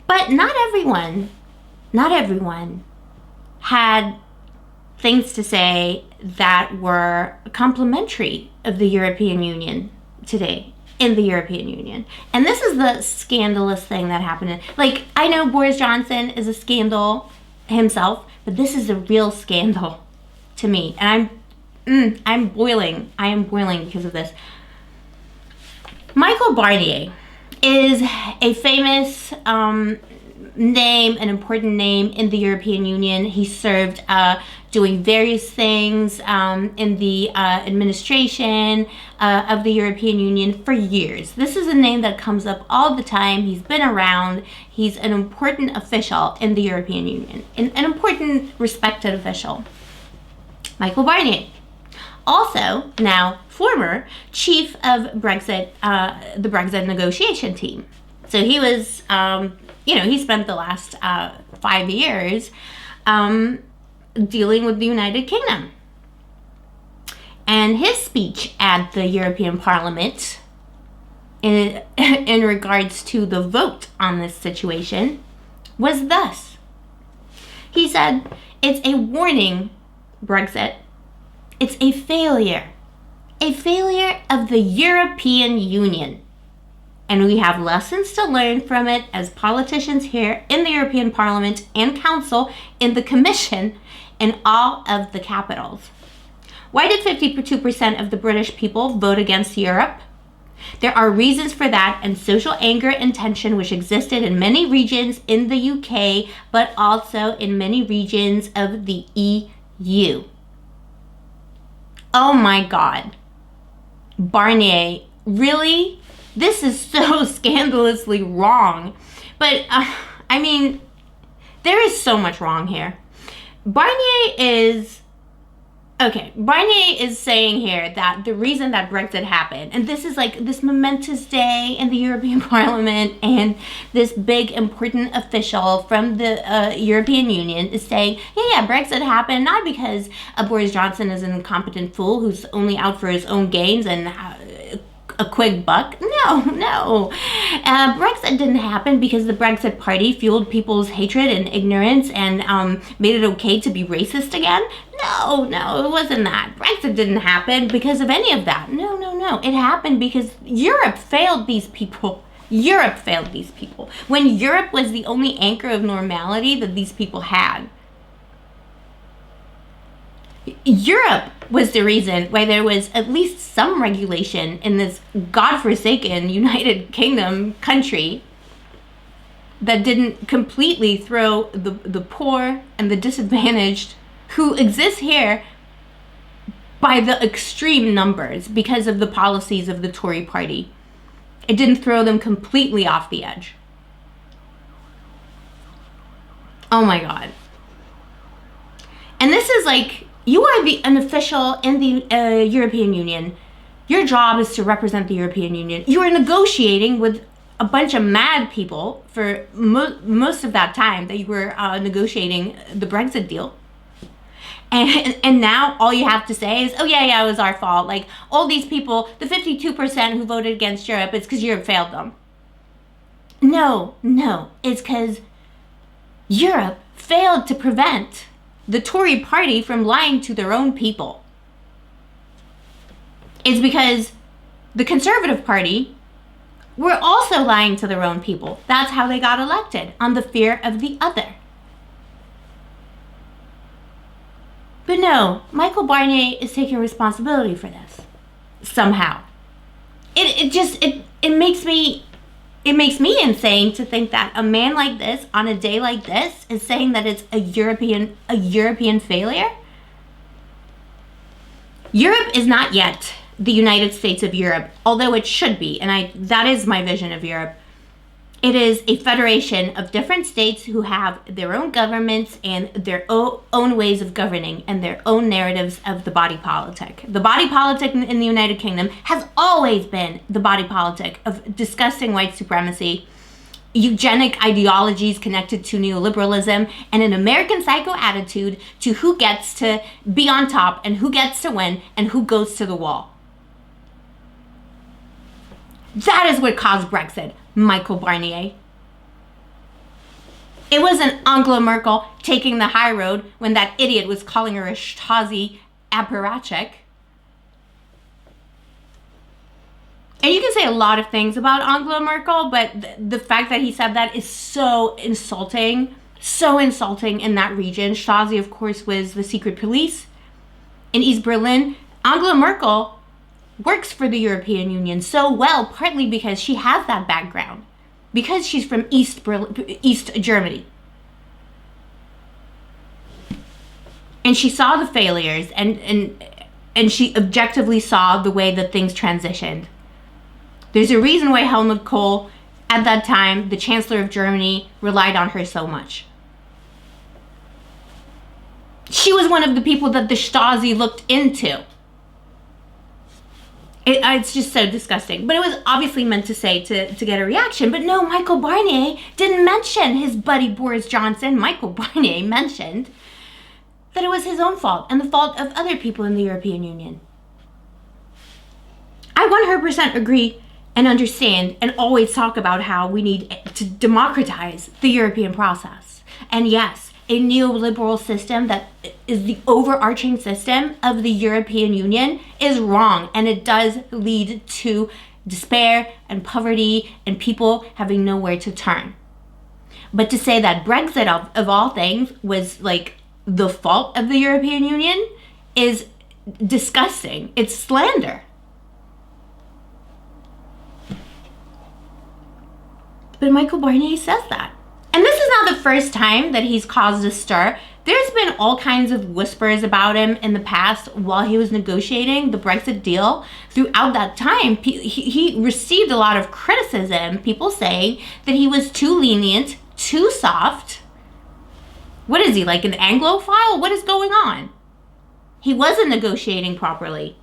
But not everyone had things to say that were complimentary of the European Union today, in the European Union. And this is the scandalous thing that happened. Like, I know Boris Johnson is a scandal himself, but this is a real scandal to me. And I'm boiling. I am boiling because of this. Michel Barnier is a famous name, an important name in the European Union. He served doing various things in the administration of the European Union for years. This is a name that comes up all the time. He's been around. He's an important official in the European Union, an important, respected official. Michel Barnier. Also, now former chief of Brexit, the Brexit negotiation team. So he was, he spent the last 5 years dealing with the United Kingdom. And his speech at the European Parliament in regards to the vote on this situation was thus. He said, "It's a warning, Brexit. It's a failure of the European Union. And we have lessons to learn from it as politicians here in the European Parliament and Council, in the Commission, in all of the capitals. Why did 52% of the British people vote against Europe? There are reasons for that, and social anger and tension which existed in many regions in the UK, but also in many regions of the EU." Oh my God. Barnier, really? This is so scandalously wrong. But, there is so much wrong here. Barnier is saying here that the reason that Brexit happened, and this is like this momentous day in the European Parliament, and this big important official from the European Union is saying, Brexit happened not because Boris Johnson is an incompetent fool who's only out for his own gains and a quick buck. No. Brexit didn't happen because the Brexit party fueled people's hatred and ignorance and made it okay to be racist again. No, it wasn't that. Brexit didn't happen because of any of that. No. It happened because Europe failed these people. When Europe was the only anchor of normality that these people had. Europe was the reason why there was at least some regulation in this godforsaken United Kingdom country that didn't completely throw the poor and the disadvantaged who exist here by the extreme numbers because of the policies of the Tory party. It didn't throw them completely off the edge. Oh my God. And this is like, you are an official in the European Union. Your job is to represent the European Union. You are negotiating with a bunch of mad people for most of that time that you were negotiating the Brexit deal. And now all you have to say is, it was our fault. Like, all these people, the 52% who voted against Europe, it's because Europe failed them. No, it's because Europe failed to prevent the Tory party from lying to their own people. It's because the Conservative Party were also lying to their own people. That's how they got elected, on the fear of the other. But no, Michel Barnier is taking responsibility for this. Somehow. It makes me insane to think that a man like this, on a day like this, is saying that it's a European failure. Europe is not yet the United States of Europe, although it should be, and that is my vision of Europe. It is a federation of different states who have their own governments and their own ways of governing and their own narratives of the body politic. The body politic in the United Kingdom has always been the body politic of disgusting white supremacy, eugenic ideologies connected to neoliberalism, and an American psycho attitude to who gets to be on top and who gets to win and who goes to the wall. That is what caused Brexit, Michel Barnier. It wasn't Angela Merkel taking the high road when that idiot was calling her a Stasi apparatchik. And you can say a lot of things about Angela Merkel, but the fact that he said that is so insulting in that region. Stasi, of course, was the secret police in East Berlin. Angela Merkel works for the European Union so well, partly because she has that background, because she's from East Germany. And she saw the failures, and she objectively saw the way that things transitioned. There's a reason why Helmut Kohl, at that time, the Chancellor of Germany, relied on her so much. She was one of the people that the Stasi looked into. It's just so disgusting. But it was obviously meant to say to get a reaction. But no, Michel Barnier didn't mention his buddy Boris Johnson. Michel Barnier mentioned that it was his own fault and the fault of other people in the European Union. I 100% agree and understand and always talk about how we need to democratize the European process. And yes, a neoliberal system that is the overarching system of the European Union is wrong, and it does lead to despair and poverty and people having nowhere to turn. But to say that Brexit, of all things, was like the fault of the European Union is disgusting. It's slander. But Michel Barnier says that. And this is not the first time that he's caused a stir. There's been all kinds of whispers about him in the past while he was negotiating the Brexit deal. Throughout that time, he received a lot of criticism. People saying that he was too lenient, too soft. What is he, like an Anglophile? What is going on? He wasn't negotiating properly.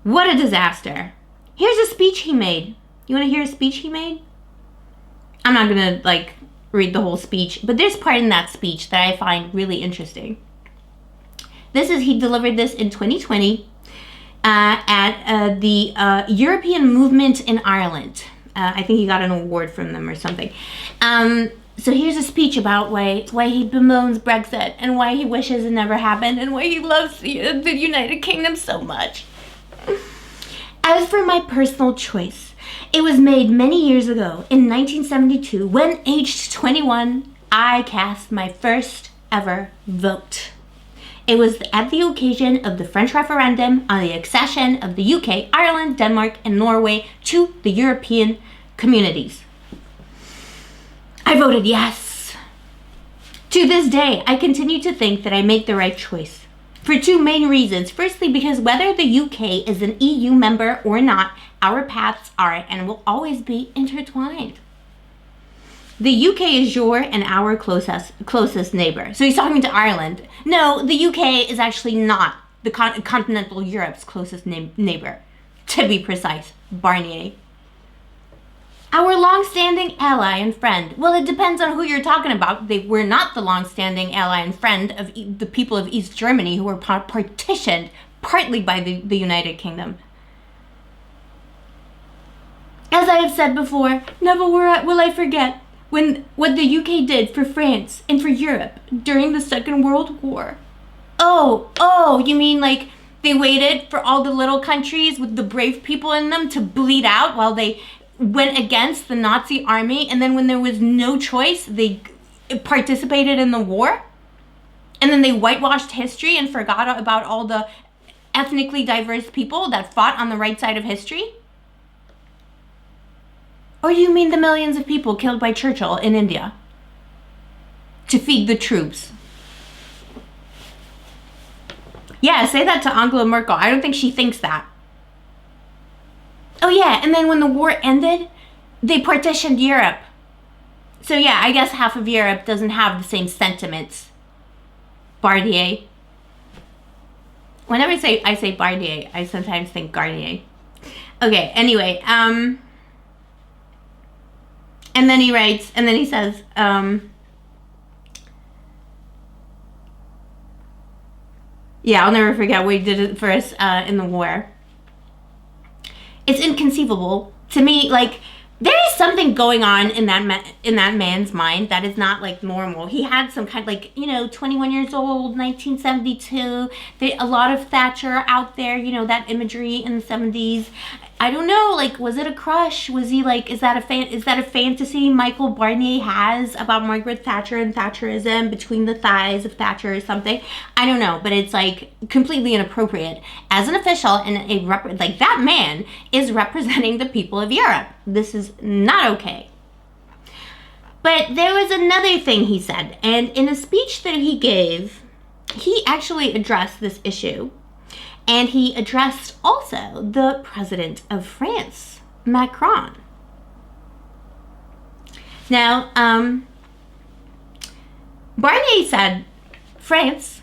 What a disaster. Here's a speech he made. You want to hear a speech he made? I'm not going to read the whole speech, but there's part in that speech that I find really interesting. He delivered this in 2020 at the European Movement in Ireland. I think he got an award from them or something. So here's a speech about why he bemoans Brexit and why he wishes it never happened and why he loves the United Kingdom so much. As for my personal choice, it was made many years ago in 1972 when, aged 21, I cast my first ever vote. It was at the occasion of the French referendum on the accession of the UK, Ireland, Denmark, and Norway to the European communities. I voted yes. To this day, I continue to think that I make the right choice. For two main reasons. Firstly, because whether the UK is an EU member or not, our paths are and will always be intertwined. The UK is your and our closest neighbor. So he's talking to Ireland. No, the UK is actually not the continental Europe's closest neighbor. To be precise, Barnier. Our long-standing ally and friend. Well, it depends on who you're talking about. They were not the long-standing ally and friend of the people of East Germany who were partitioned partly by the United Kingdom. As I have said before, never will I forget what the UK did for France and for Europe during the Second World War. Oh, you mean they waited for all the little countries with the brave people in them to bleed out while they went against the Nazi army, and then when there was no choice, they participated in the war? And then they whitewashed history and forgot about all the ethnically diverse people that fought on the right side of history? Or do you mean the millions of people killed by Churchill in India to feed the troops? Yeah, say that to Angela Merkel. I don't think she thinks that. Oh yeah, and then when the war ended, they partitioned Europe. So yeah, I guess half of Europe doesn't have the same sentiments. Barnier. Whenever I say Barnier, I sometimes think Garnier. Okay, anyway, and then he writes, and then he says, yeah, I'll never forget what he did for us in the war. It's inconceivable to me, there is something going on in that man's mind that is not like normal. He had some kind of like, 21 years old, 1972. A lot of Thatcher out there, that imagery in the 70s. I don't know, like, was it a crush? Was he like, is that a fantasy Michel Barnier has about Margaret Thatcher and Thatcherism between the thighs of Thatcher or something? I don't know, but it's like completely inappropriate as an official, and like that man is representing the people of Europe. This is not okay. But there was another thing he said, and in a speech that he gave, he actually addressed this issue. And he addressed also the president of France, Macron. Now, Barnier said France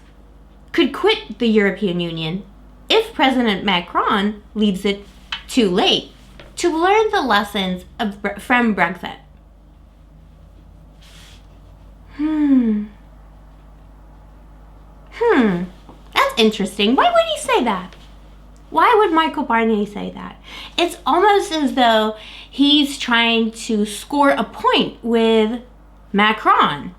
could quit the European Union if President Macron leaves it too late to learn the lessons from Brexit. That's interesting. Why would he say that? Why would Michel Barnier say that? It's almost as though he's trying to score a point with Macron.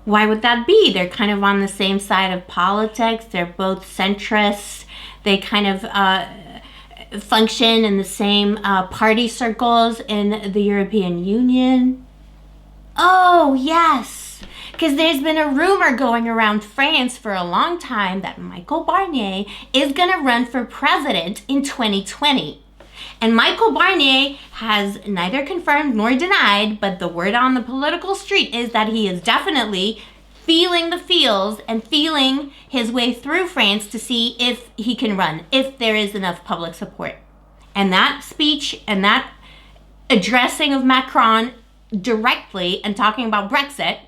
Why would that be? They're kind of on the same side of politics. They're both centrists. They kind of function in the same party circles in the European Union. Oh, yes. Because there's been a rumor going around France for a long time that Michel Barnier is going to run for president in 2020. And Michel Barnier has neither confirmed nor denied, but the word on the political street is that he is definitely feeling the feels and feeling his way through France to see if he can run, if there is enough public support. And that speech and that addressing of Macron directly and talking about Brexit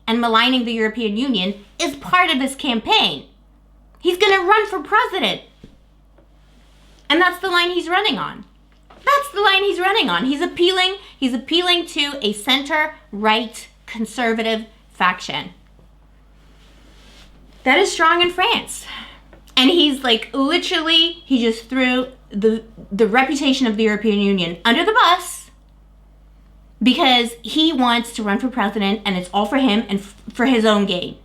and maligning the European Union is part of this campaign. He's going to run for president. And that's the line he's running on. That's the line he's running on. He's appealing to a center-right conservative faction. That is strong in France. And he's like, literally, he just threw the reputation of the European Union under the bus because he wants to run for president and it's all for him and for his own gain.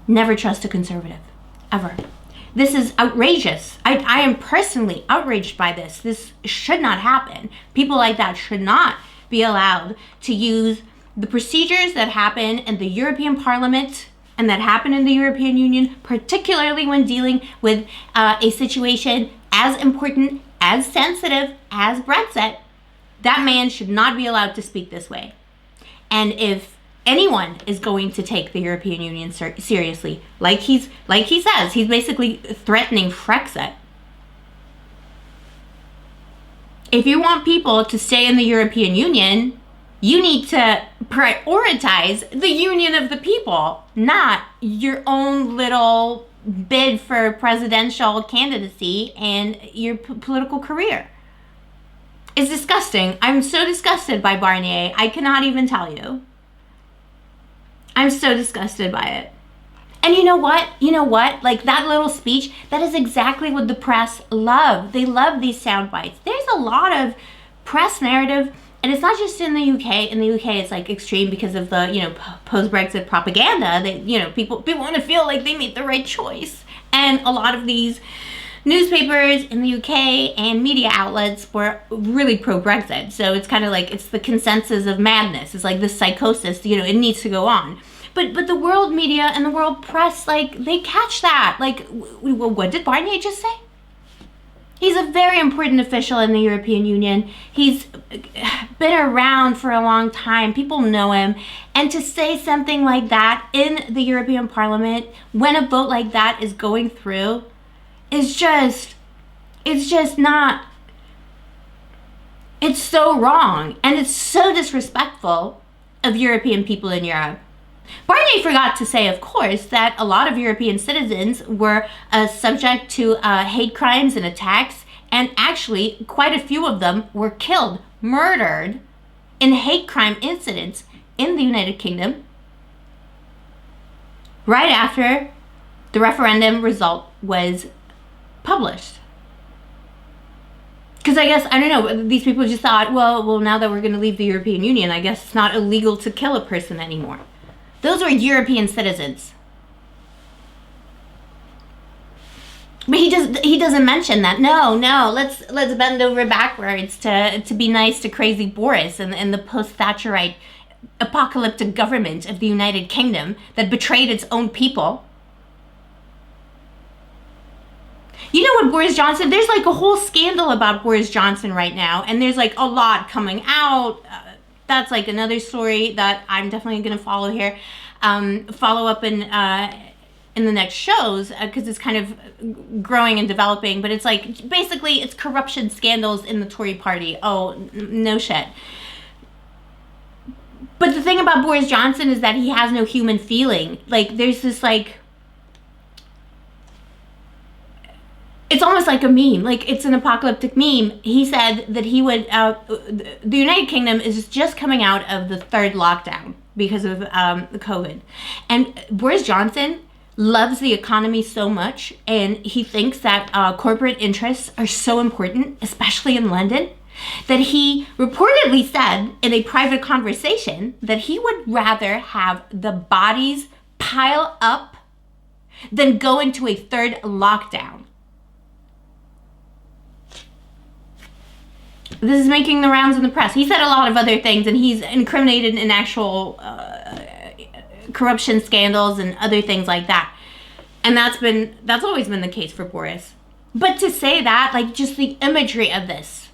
Never trust a conservative, ever. This is outrageous. I am personally outraged by this. This should not happen. People like that should not be allowed to use the procedures that happen in the European Parliament and that happen in the European Union, particularly when dealing with a situation as important, as sensitive as Brexit. That man should not be allowed to speak this way. And if anyone is going to take the European Union seriously, like he says, he's basically threatening Frexit. If you want people to stay in the European Union, you need to prioritize the union of the people, not your own little bid for presidential candidacy and your political career. It's disgusting. I'm so disgusted by Barnier. I cannot even tell you. I'm so disgusted by it. And you know what? Like that little speech, that is exactly what the press love. They love these sound bites. There's a lot of press narrative, and it's not just in the UK. In the UK, it's like extreme because of the, post-Brexit propaganda. That, people want to feel like they made the right choice. And a lot of these newspapers in the UK and media outlets were really pro-Brexit. So it's kind of like, it's the consensus of madness. It's like this psychosis, it needs to go on. But the world media and the world press, like, they catch that. Like, what did Barnier just say? He's a very important official in the European Union. He's been around for a long time. People know him. And to say something like that in the European Parliament when a vote like that is going through it's just not, it's so wrong, and it's so disrespectful of European people in Europe. Barnier forgot to say, of course, that a lot of European citizens were subject to hate crimes and attacks, and actually quite a few of them were killed, murdered in hate crime incidents in the United Kingdom right after the referendum result was published. Because I guess, I don't know, these people just thought, well, now that we're going to leave the European Union, I guess it's not illegal to kill a person anymore. Those were European citizens. But he doesn't mention that. No, let's bend over backwards to be nice to crazy Boris and the post-Thatcherite apocalyptic government of the United Kingdom that betrayed its own people. You know what, Boris Johnson, there's like a whole scandal about Boris Johnson right now, and there's like a lot coming out. That's like another story that I'm definitely going to follow here. Follow up in the next shows, because it's kind of growing and developing, but it's like, basically, it's corruption scandals in the Tory party. Oh, no shit. But the thing about Boris Johnson is that he has no human feeling. Like, there's this, like, it's almost like a meme. Like, it's an apocalyptic meme. He said that he would, the United Kingdom is just coming out of the third lockdown because of the COVID. And Boris Johnson loves the economy so much, and he thinks that corporate interests are so important, especially in London, that he reportedly said in a private conversation that he would rather have the bodies pile up than go into a third lockdown. This is making the rounds in the press. He said a lot of other things, and he's incriminated in actual corruption scandals and other things like that. And that's always been the case for Boris. But to say that, like, just the imagery of this.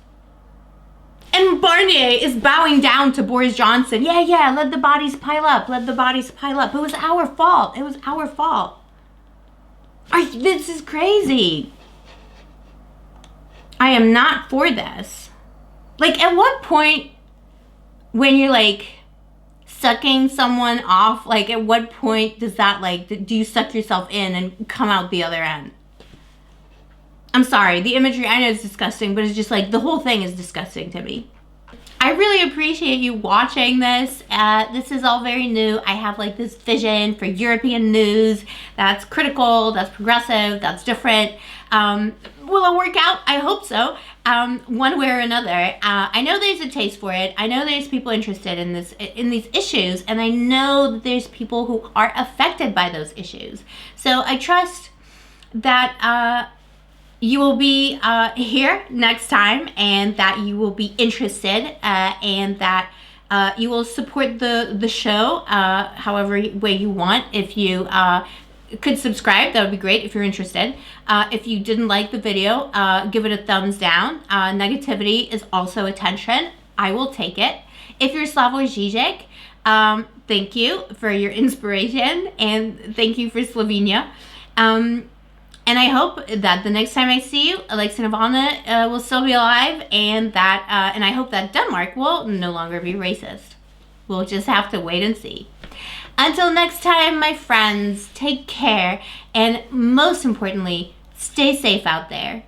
And Barnier is bowing down to Boris Johnson. Yeah, let the bodies pile up. Let the bodies pile up. It was our fault. It was our fault. This is crazy. I am not for this. Like, at what point when you're, like, sucking someone off, like, at what point does that, like, do you suck yourself in and come out the other end? I'm sorry, the imagery, I know it's disgusting, but it's just, like, the whole thing is disgusting to me. I really appreciate you watching this. This is all very new. I have, like, this vision for European news that's critical, that's progressive, that's different. Will it work out? I hope so. One way or another. I know there's a taste for it. I know there's people interested in these issues, and I know that there's people who are affected by those issues. So I trust that you will be here next time, and that you will be interested, and that you will support the show however way you want. If you could subscribe, that would be great if you're interested. If you didn't like the video, give it a thumbs down. Negativity is also attention. I will take it. If you're Slavoj Žižek, thank you for your inspiration, and thank you for Slovenia. And I hope that the next time I see you, Alexei Navalny will still be alive, and I hope that Denmark will no longer be racist. We'll just have to wait and see. Until next time, my friends, take care, and most importantly, stay safe out there.